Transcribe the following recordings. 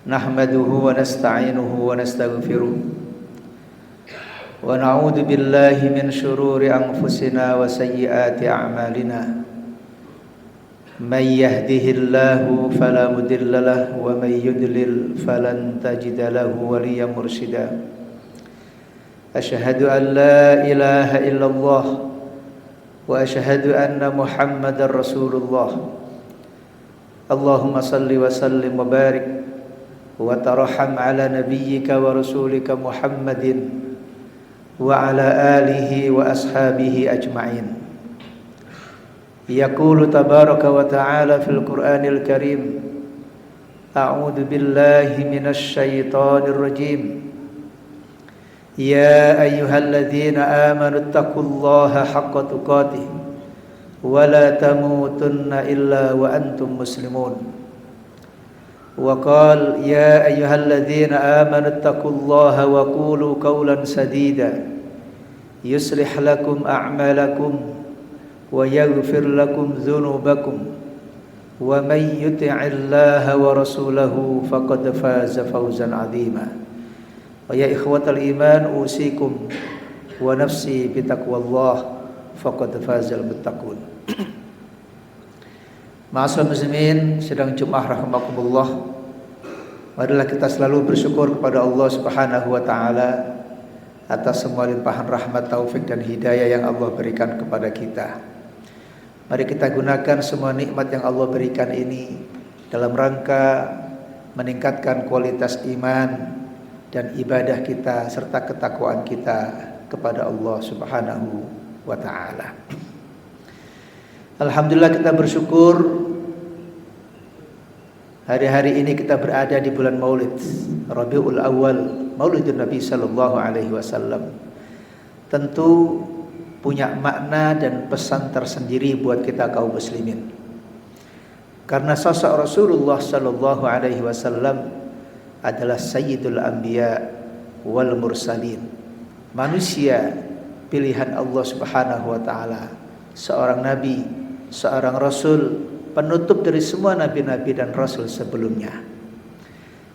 Nahmaduhu wa nasta'inuhu wa nastaghfiruh wa na'udzu billahi min shururi anfusina wa sayyiati a'malina may yahdihillahu fala mudilla lahu wa may yudlil falan tajida lahu waliyyan mursyida. Asyhadu an la ilaha illallah wa asyhadu anna Muhammadar Rasulullah. Allahumma salli wa sallim wa barik wa tarham ala nabiyyika wa rasulika Muhammadin wa ala alihi wa ashabihi ajma'in. Yaqulu tabaraka wa ta'ala fil Qur'anil Karim, a'udzu billahi minasy syaithanir rajim. Ya ayyuhalladzina amanu taqullaha haqqa tuqatih wa la tamutunna illa wa antum muslimun. وقال يا أيها الذين آمنوا اتقوا الله وقولوا قولا سديدا يصلح لكم أعمالكم ويغفر لكم ذنوبكم ومن يطع الله ورسوله فقد فاز فوزا عظيما. ويا إخوة الإيمان أوصيكم ونفسي بتقوى الله فقد فاز المتقون. Ma'asyiral muslimin, sedang Jumat rahimakumullah. Marilah kita selalu bersyukur kepada Allah Subhanahu wa taala atas semua limpahan rahmat, taufik dan hidayah yang Allah berikan kepada kita. Mari kita gunakan semua nikmat yang Allah berikan ini dalam rangka meningkatkan kualitas iman dan ibadah kita serta ketakwaan kita kepada Allah Subhanahu wa taala. Alhamdulillah, kita bersyukur hari-hari ini kita berada di bulan Maulid Rabiul Awal, Maulidun Nabi sallallahu alaihi wasallam. Tentu punya makna dan pesan tersendiri buat kita kaum muslimin. Karena sosok Rasulullah sallallahu alaihi wasallam adalah sayyidul anbiya wal mursalin. Manusia pilihan Allah Subhanahu wa taala, seorang nabi, seorang rasul, penutup dari semua nabi-nabi dan rasul sebelumnya.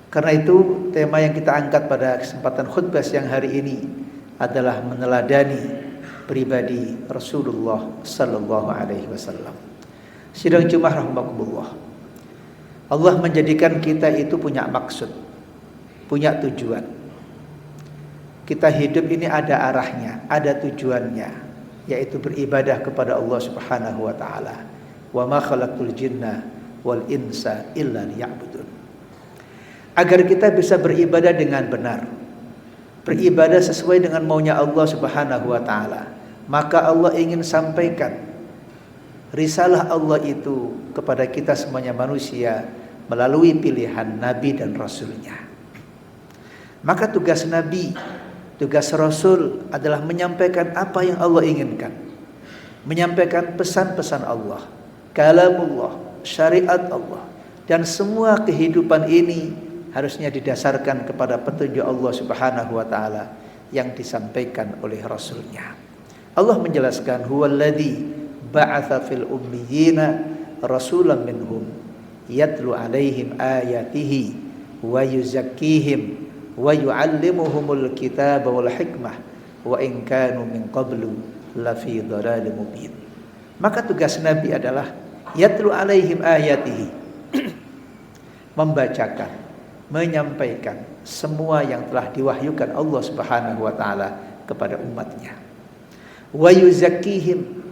Karena itu tema yang kita angkat pada kesempatan khutbah siang hari ini adalah meneladani pribadi Rasulullah sallallahu alaihi wasallam. Sidang Jumat rahimakumullah. Allah menjadikan kita itu punya maksud, punya tujuan. Kita hidup ini ada arahnya, ada tujuannya, yaitu beribadah kepada Allah Subhanahu wa taala. Wa ma khalaqtul jinna wal insa illa liya'budun. Agar kita bisa beribadah dengan benar, beribadah sesuai dengan maunya Allah Subhanahu wa taala, maka Allah ingin sampaikan risalah Allah itu kepada kita semuanya manusia melalui pilihan nabi dan rasulnya. Maka tugas nabi, tugas rasul adalah menyampaikan apa yang Allah inginkan, menyampaikan pesan-pesan Allah, kalamullah, syariat Allah, dan semua kehidupan ini harusnya didasarkan kepada petunjuk Allah Subhanahu wa taala yang disampaikan oleh rasulnya. Allah menjelaskan, huwallazi ba'atsa fil ummiyina rasulan minhum yatlu alaihim ayatihi wa yuzakkihim wa yu'allimuhumul kitaba wal hikmah wa in kanu min qablu lafi dhalalin mubin. Maka tugas nabi adalah yatlu alaihim ayatihi, membacakan, menyampaikan semua yang telah diwahyukan Allah Subhanahu wa taala kepada umatnya. Wa yuzakkihim,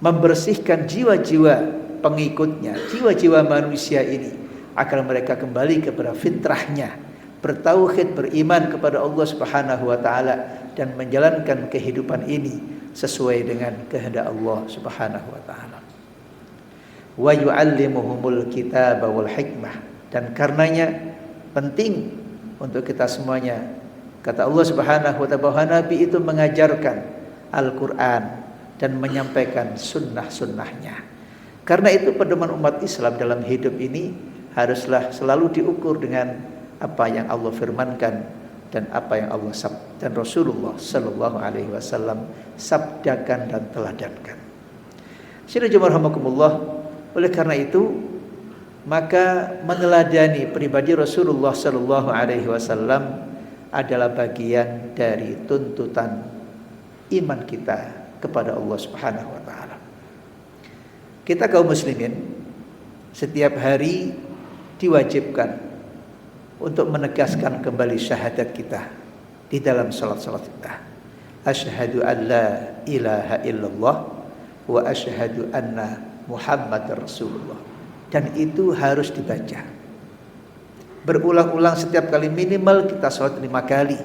membersihkan jiwa-jiwa pengikutnya, jiwa-jiwa manusia ini agar mereka kembali kepada fitrahnya, bertauhid, beriman kepada Allah Subhanahu wa taala dan menjalankan kehidupan ini sesuai dengan kehendak Allah Subhanahu wa taala. Wa yu'allimuhumul kitaba wal hikmah, dan karenanya penting untuk kita semuanya, kata Allah Subhanahu wa taala, bahwa nabi itu mengajarkan Al-Qur'an dan menyampaikan sunnah-sunnahnya. Karena itu pedoman umat Islam dalam hidup ini haruslah selalu diukur dengan apa yang Allah firmankan dan apa yang Allah dan Rasulullah sallallahu alaihi wasallam sabdakan dan teladankan. Sila rahimakumullah. Oleh karena itu, maka meneladani pribadi Rasulullah sallallahu alaihi wasallam adalah bagian dari tuntutan iman kita kepada Allah Subhanahu wa taala. Kita kaum muslimin setiap hari diwajibkan untuk menegaskan kembali syahadat kita di dalam salat-salat kita. Asyhadu an la ilaha illallah wa asyhadu anna Muhammadar Rasulullah. Dan itu harus dibaca berulang-ulang setiap kali, minimal kita sholat 5 kali.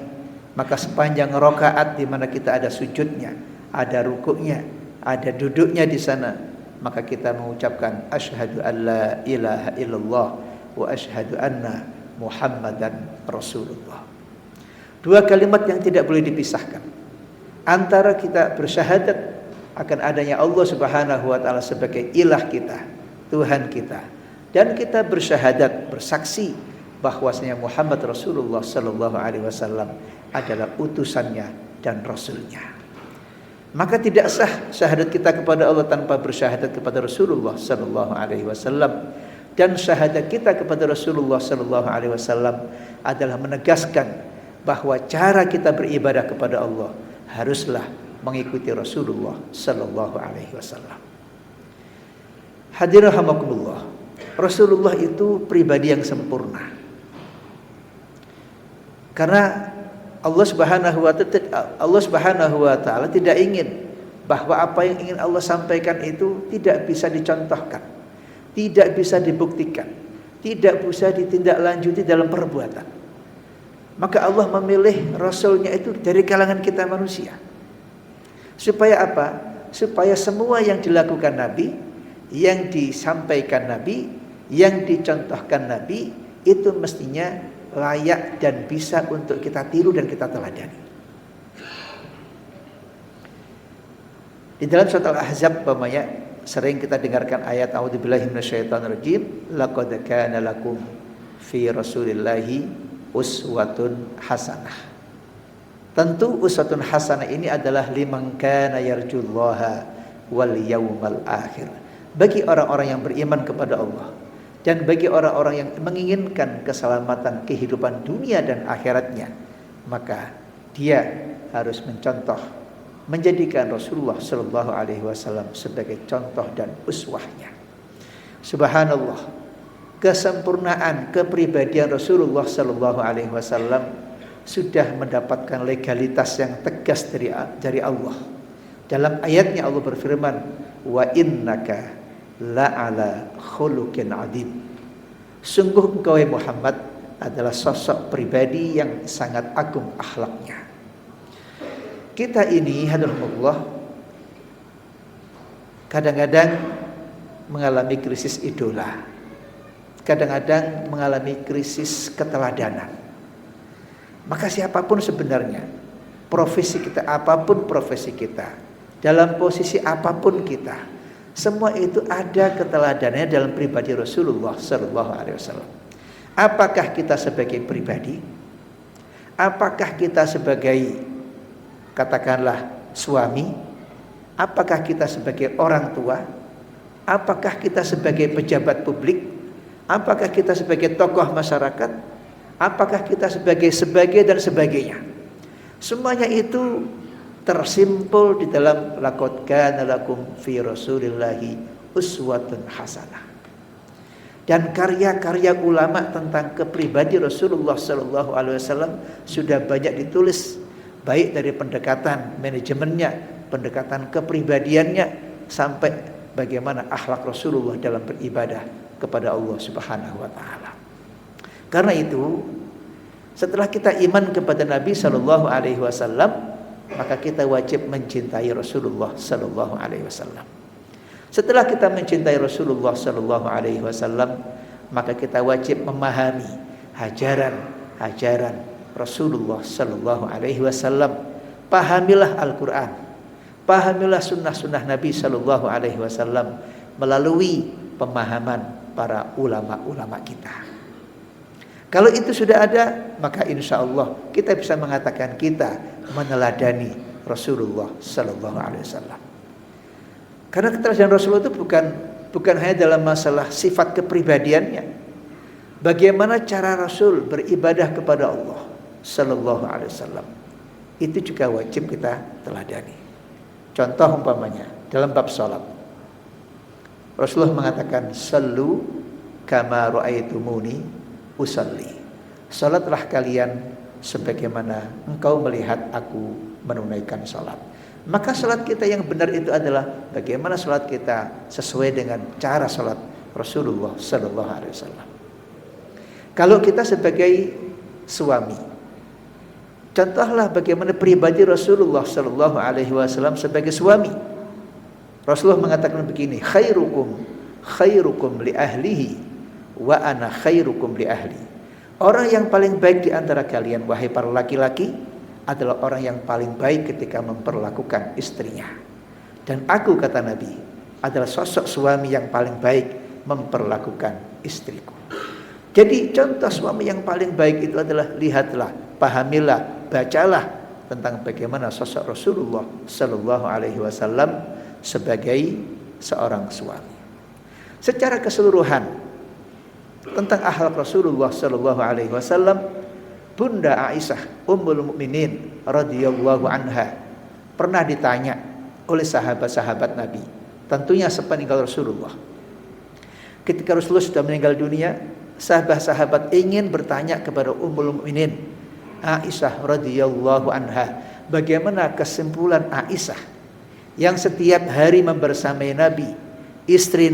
Maka sepanjang rakaat di mana kita ada sujudnya, ada rukuknya, ada duduknya di sana, maka kita mengucapkan asyhadu an la ilaha illallah wa asyhadu anna Muhammadan Rasulullah. 2 kalimat yang tidak boleh dipisahkan antara kita bersyahadat akan adanya Allah Subhanahu wa taala sebagai ilah kita, Tuhan kita, dan kita bersyahadat, bersaksi bahwasanya Muhammad Rasulullah sallallahu alaihi wasallam adalah utusannya dan rasulnya. Maka tidak sah syahadat kita kepada Allah tanpa bersyahadat kepada Rasulullah sallallahu alaihi wasallam. Dan syahadat kita kepada Rasulullah sallallahu alaihi wasallam adalah menegaskan bahwa cara kita beribadah kepada Allah haruslah mengikuti Rasulullah sallallahu alaihi wasallam. Hadirin rahimakumullah, Rasulullah itu pribadi yang sempurna. Karena Allah Subhanahu wa taala tidak ingin bahwa apa yang ingin Allah sampaikan itu tidak bisa dicontohkan, tidak bisa dibuktikan, tidak bisa ditindaklanjuti dalam perbuatan. Maka Allah memilih Rasulnya itu dari kalangan kita manusia. Supaya apa? Supaya semua yang dilakukan Nabi, yang disampaikan Nabi, yang dicontohkan Nabi, itu mestinya layak dan bisa untuk kita tiru dan kita teladani. Di dalam surat Al-Ahzab sering kita dengarkan ayat a'udzubillahi minasyaitonirrajim, laqad kana lakum fi rasulillahi uswatun hasanah. Tentu uswatun hasanah ini adalah liman kana yarjullaha wal yaumal akhir. Bagi orang-orang yang beriman kepada Allah dan bagi orang-orang yang menginginkan keselamatan kehidupan dunia dan akhiratnya, maka dia harus mencontoh, menjadikan Rasulullah sallallahu alaihi wasallam sebagai contoh dan uswahnya. Subhanallah, kesempurnaan kepribadian Rasulullah sallallahu alaihi wasallam sudah mendapatkan legalitas yang tegas dari Allah. Dalam ayatnya Allah berfirman, wa innaka la'ala khuluqin adzim. Sungguh engkau Muhammad adalah sosok pribadi yang sangat agung akhlaknya. Kita ini hadirullah kadang-kadang mengalami krisis idola, kadang-kadang mengalami krisis keteladanan. Maka siapapun sebenarnya, profesi kita, apapun profesi kita, dalam posisi apapun kita, semua itu ada keteladanannya dalam pribadi Rasulullah sallallahu alaihi wasallam. Apakah kita sebagai pribadi? Apakah kita sebagai, katakanlah, suami? Apakah kita sebagai orang tua? Apakah kita sebagai pejabat publik? Apakah kita sebagai tokoh masyarakat? Apakah kita sebagai dan sebagainya? Semuanya itu tersimpul di dalam laqad kana lakum fi rasulillahi uswatun hasanah. Dan karya-karya ulama tentang kepribadi Rasulullah sallallahu alaihi wasallam sudah banyak ditulis, baik dari pendekatan manajemennya, pendekatan kepribadiannya, sampai bagaimana akhlak Rasulullah dalam beribadah kepada Allah Subhanahu wa taala. Karena itu, setelah kita iman kepada Nabi sallallahu alaihi wasallam, maka kita wajib mencintai Rasulullah sallallahu alaihi wasallam. Setelah kita mencintai Rasulullah sallallahu alaihi wasallam, maka kita wajib memahami ajaran Rasulullah sallallahu alaihi wasallam. Pahamilah Al-Qur'an, pahamilah sunnah-sunnah Nabi sallallahu alaihi wasallam melalui pemahaman para ulama-ulama kita. Kalau itu sudah ada, maka insya Allah kita bisa mengatakan kita meneladani Rasulullah sallallahu alaihi wasallam. Karena keteladanan Rasulullah itu bukan hanya dalam masalah sifat kepribadiannya. Bagaimana cara Rasul beribadah kepada Allah sallallahu alaihi wasallam. Itu juga wajib kita teladani. Contoh umpamanya dalam bab salat. Rasulullah mengatakan, "Sallu kama ra'aitumuni usalli." Salatlah kalian sebagaimana engkau melihat aku menunaikan salat. Maka salat kita yang benar itu adalah bagaimana salat kita sesuai dengan cara salat Rasulullah sallallahu alaihi wasallam. Kalau kita sebagai suami, contohlah bagaimana pribadi Rasulullah sallallahu alaihi wasallam sebagai suami. Rasulullah mengatakan begini, khairukum li ahlihi wa ana khairukum li ahli. Orang yang paling baik di antara kalian wahai para laki-laki adalah orang yang paling baik ketika memperlakukan istrinya. Dan aku, kata Nabi, adalah sosok suami yang paling baik memperlakukan istriku. Jadi contoh suami yang paling baik itu adalah lihatlah, pahamilah, bacalah tentang bagaimana sosok Rasulullah sallallahu alaihi wasallam sebagai seorang suami. Secara keseluruhan tentang akhlak Rasulullah sallallahu alaihi wasallam, Bunda Aisyah Ummul Mukminin radhiyallahu anha pernah ditanya oleh sahabat-sahabat Nabi, tentunya sepeninggal Rasulullah. Ketika Rasulullah sudah meninggal dunia, sahabat-sahabat ingin bertanya kepada Ummul Mukminin Aisyah radhiyallahu anha, bagaimana kesimpulan Aisyah yang setiap hari membersamai Nabi, istri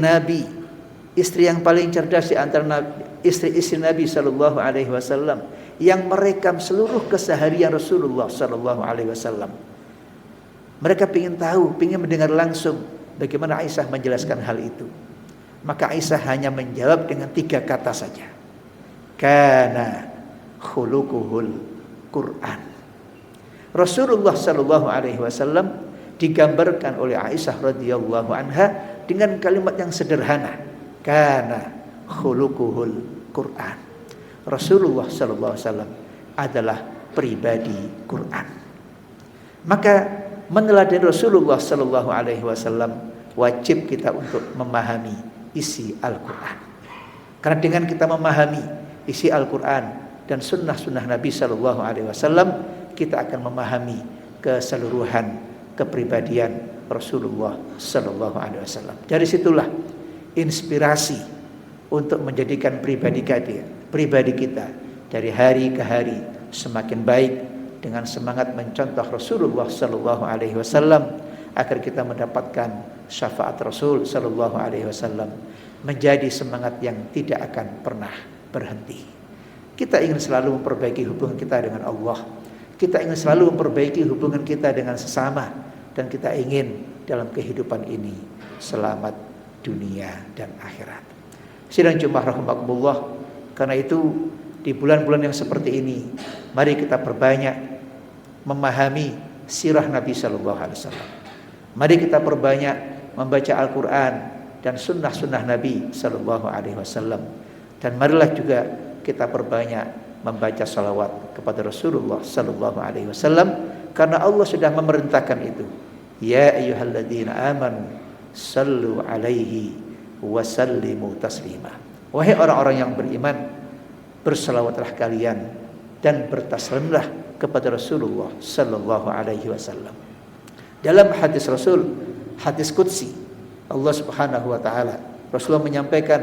yang paling cerdas di antara istri-istri Nabi sallallahu alaihi wasallam, yang merekam seluruh keseharian Rasulullah sallallahu alaihi wasallam. Mereka ingin tahu, ingin mendengar langsung bagaimana Aisyah menjelaskan hal itu. Maka Aisyah hanya menjawab dengan 3 kata saja. Kana khuluquhul Quran. Rasulullah sallallahu alaihi wasallam digambarkan oleh Aisyah radhiyallahu anha dengan kalimat yang sederhana. Kana khuluquhul Quran. Rasulullah sallallahu alaihi wasallam adalah pribadi Quran. Maka meneladani Rasulullah sallallahu alaihi wasallam wajib kita untuk memahami isi Al-Qur'an. Karena dengan kita memahami isi Al-Qur'an dan sunnah-sunnah Nabi sallallahu alaihi wasallam, kita akan memahami keseluruhan kepribadian Rasulullah sallallahu alaihi wasallam. Dari situlah inspirasi untuk menjadikan pribadi kita dari hari ke hari semakin baik dengan semangat mencontoh Rasulullah sallallahu alaihi wasallam agar kita mendapatkan syafaat Rasul sallallahu alaihi wasallam, menjadi semangat yang tidak akan pernah berhenti. Kita ingin selalu memperbaiki hubungan kita dengan Allah. Kita ingin selalu memperbaiki hubungan kita dengan sesama, dan kita ingin dalam kehidupan ini selamat dunia dan akhirat. Sidang Jumat rahimakumullah, karena itu di bulan-bulan yang seperti ini mari kita perbanyak memahami sirah Nabi sallallahu alaihi wasallam. Mari kita perbanyak membaca Al-Qur'an dan sunnah-sunnah Nabi sallallahu alaihi wasallam. Dan marilah juga kita perbanyak membaca salawat kepada Rasulullah sallallahu alaihi wasallam, karena Allah sudah memerintahkan itu. Ya ayyuhalladzina amanu sallu alaihi wa sallimu taslima. Wahai orang-orang yang beriman, bersalawatlah kalian dan bertaslimlah kepada Rasulullah sallallahu alaihi wasallam. Dalam hadis Rasul, hadis qudsi, Allah Subhanahu wa taala, Rasulullah menyampaikan,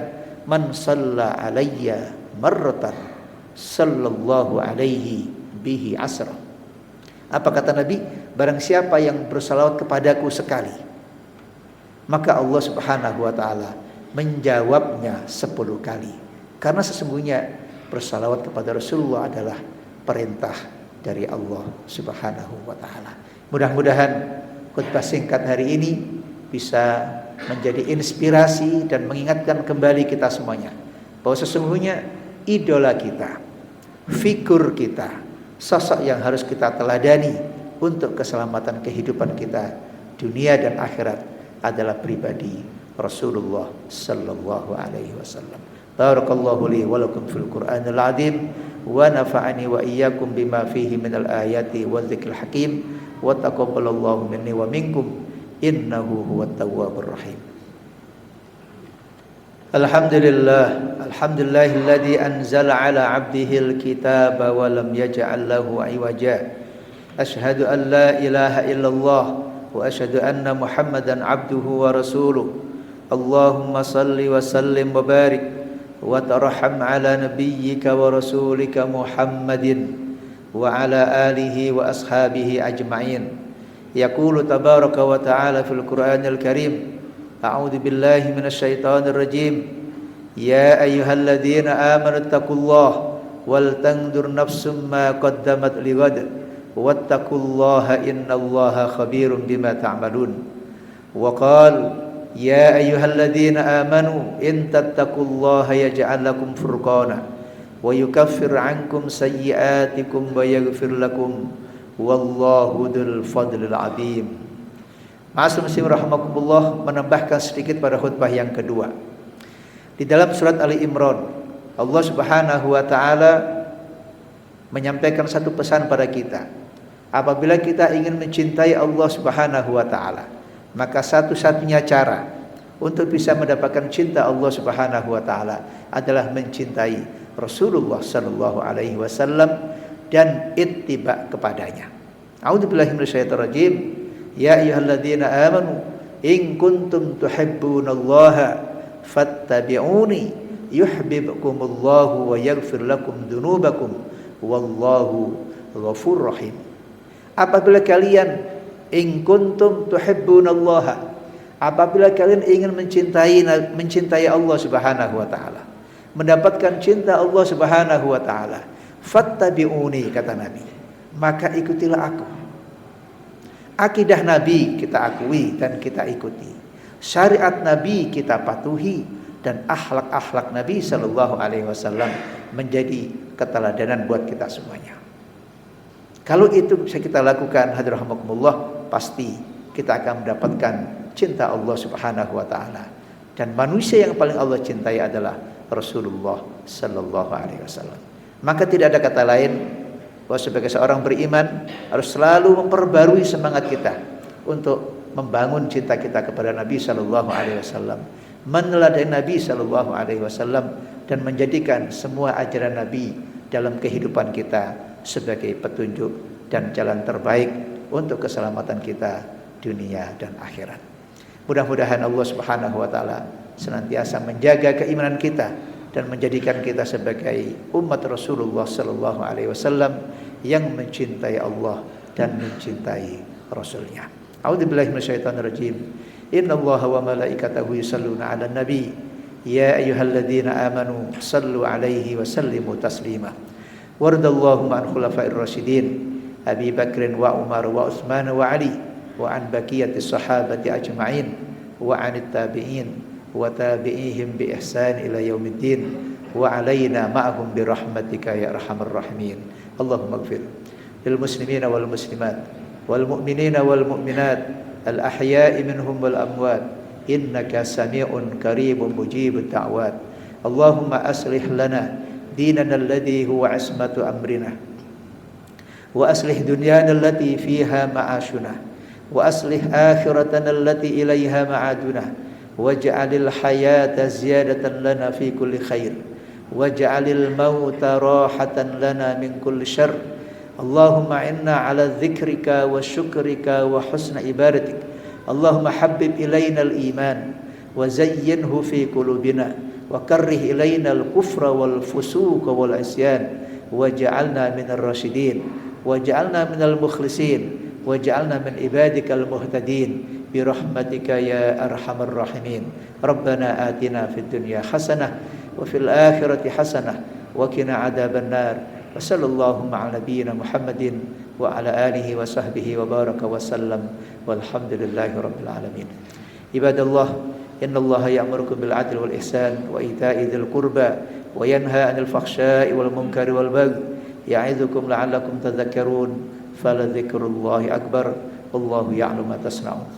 man shalla alayya marratan sallallahu alaihi bihi asra. Apa kata Nabi? Barang siapa yang bersalawat kepadaku sekali, maka Allah Subhanahu wa taala menjawabnya 10 kali. Karena sesungguhnya bersalawat kepada Rasulullah adalah perintah dari Allah Subhanahu wa taala. Mudah-mudahan khutbah singkat hari ini bisa menjadi inspirasi dan mengingatkan kembali kita semuanya bahwa sesungguhnya idola kita, figur kita, sosok yang harus kita teladani untuk keselamatan kehidupan kita dunia dan akhirat adalah pribadi Rasulullah sallallahu alaihi wasallam. Barakallahu li wa lakum fil Qur'anil azim wa nafa'ani wa iyyakum bima fihi minal ayati wa dzikril hakim wa taqabbalallahu minni wa minkum innahu huwat tawwabur rahim. Alhamdulillah, alhamdulillahilladzi anzala ala 'abdihil kitaba wa lam yaj'al lahu 'iwaja. Asyhadu an la ilaha illallah wa asyhadu anna Muhammadan 'abduhu wa rasuluh. Allahumma salli wa sallim wa barik wa tarham ala nabiyyika wa rasulika Muhammadin wa ala alihi wa ashabihi ajma'in. Yaqulu tabaraka wa ta'ala fil Qur'anil Karim, a'udzu billahi minasy syaithanir rajim. Ya ayyuhalladzina amanu taqullaha wal tanzur nafsum ma qaddamat lighad wattaqullaha innallaha khabirum bima ta'malun. Wa qala ya ayyuhalladzina amanu in tattaqullaha yaj'al lakum furqana wa yukaffir 'ankum sayyi'atikum wa yaghfir lakum wallahu dzul fadlil 'adzim. Ma'asyiral muslimin rahimakumullah, menambahkan sedikit pada khutbah yang kedua. Di dalam surat Ali Imran, Allah Subhanahu wa taala menyampaikan satu pesan pada kita. Apabila kita ingin mencintai Allah Subhanahu wa taala, maka satu-satunya cara untuk bisa mendapatkan cinta Allah Subhanahu wa taala adalah mencintai Rasulullah sallallahu alaihi wasallam dan ittiba kepadanya. A'udzubillahi minasyaitonir rajim. Ya ayyuhalladzina amanu in kuntum tuhibbunallaha fattabi'uni yuhibbukumullahu wa yaghfir lakum dzunubakum wallahu ghafurur rahim. Apabila kalian in kuntum tuhibbunallaha, apabila kalian ingin mencintai Allah Subhanahu wa taala, mendapatkan cinta Allah Subhanahu wa taala, fattabi'uni, kata Nabi, maka ikutilah aku. Akidah Nabi kita akui dan kita ikuti. Syariat Nabi kita patuhi dan akhlak-akhlak Nabi sallallahu alaihi wasallam menjadi keteladanan buat kita semuanya. Kalau itu bisa kita lakukan, hadirahmakumullah, pasti kita akan mendapatkan cinta Allah Subhanahu wa taala. Dan manusia yang paling Allah cintai adalah Rasulullah sallallahu alaihi wasallam. Maka tidak ada kata lain bahwa sebagai seorang beriman harus selalu memperbarui semangat kita untuk membangun cinta kita kepada Nabi sallallahu alaihi wasallam, meneladani Nabi sallallahu alaihi wasallam dan menjadikan semua ajaran Nabi dalam kehidupan kita sebagai petunjuk dan jalan terbaik untuk keselamatan kita dunia dan akhirat. Mudah-mudahan Allah Subhanahu wa taala senantiasa menjaga keimanan kita dan menjadikan kita sebagai umat Rasulullah sallallahu alaihi wasallam yang mencintai Allah dan mencintai Rasulnya. A'udzubillahi minasyaitonir rajim. Innallaha wa malaikatahu yusholluna 'alan nabi. Ya ayyuhalladzina amanu shallu 'alaihi wa sallimu taslima. Waradallahu an khulafa'ir rasyidin Abi Bakrin wa Umar wa Utsman wa Ali wa an baqiyatis sahabati ajma'in wa 'anit tabi'in wa tabi'ihim bi ihsan ila yaumiddin wa alaina ma'ahum bi rahmatika ya arhamar rahimin. Allahumma ighfir lil muslimina wal muslimat wal mu'minina wal mu'minat al ahya'i minhum wal amwat innaka sami'un qaribun mujibud da'wat. Allahumma aslih lana dinana alladhi huwa ismatu amrina wa aslih dunyana allati fiha ma'ashuna wa aslih akhiratana allati ilaiha ma'aduna waj'alil hayata ziyadatan lana fi kulli khair waj'alil mauta rahatan lana min kulli syarr. Allahumma inna ala dzikrika wa syukrika wa husna ibadatik. Allahumma habbib ilaina al-iman wa zayyinhu fi qulubina wa karrih ilaina al-kufra wal fusuqa wal isyan waj'alna minar rasyidin waj'alna minal mukhlisin waj'alna min ibadikal muhtadin birahmatika ya arhamar rahimin. Rabbana atina fid dunya hasanah wa fil akhirati hasanah wa qina adzabannar. Wa sallallahu ala nabiyyina Muhammadin wa ala alihi wa sahbihi wa baraka wa sallam walhamdulillahi rabbil alamin. Ibadallah, innallaha ya'murukum bil 'adli wal ihsan wa ita'i dzil qurba wa yanha 'anil fakhsha'i wal munkari wal baghi ya'idzukum la'allakum tadhakkarun. Faladzikrullahi akbar. Wallahu ya'lamu ma tasna'un.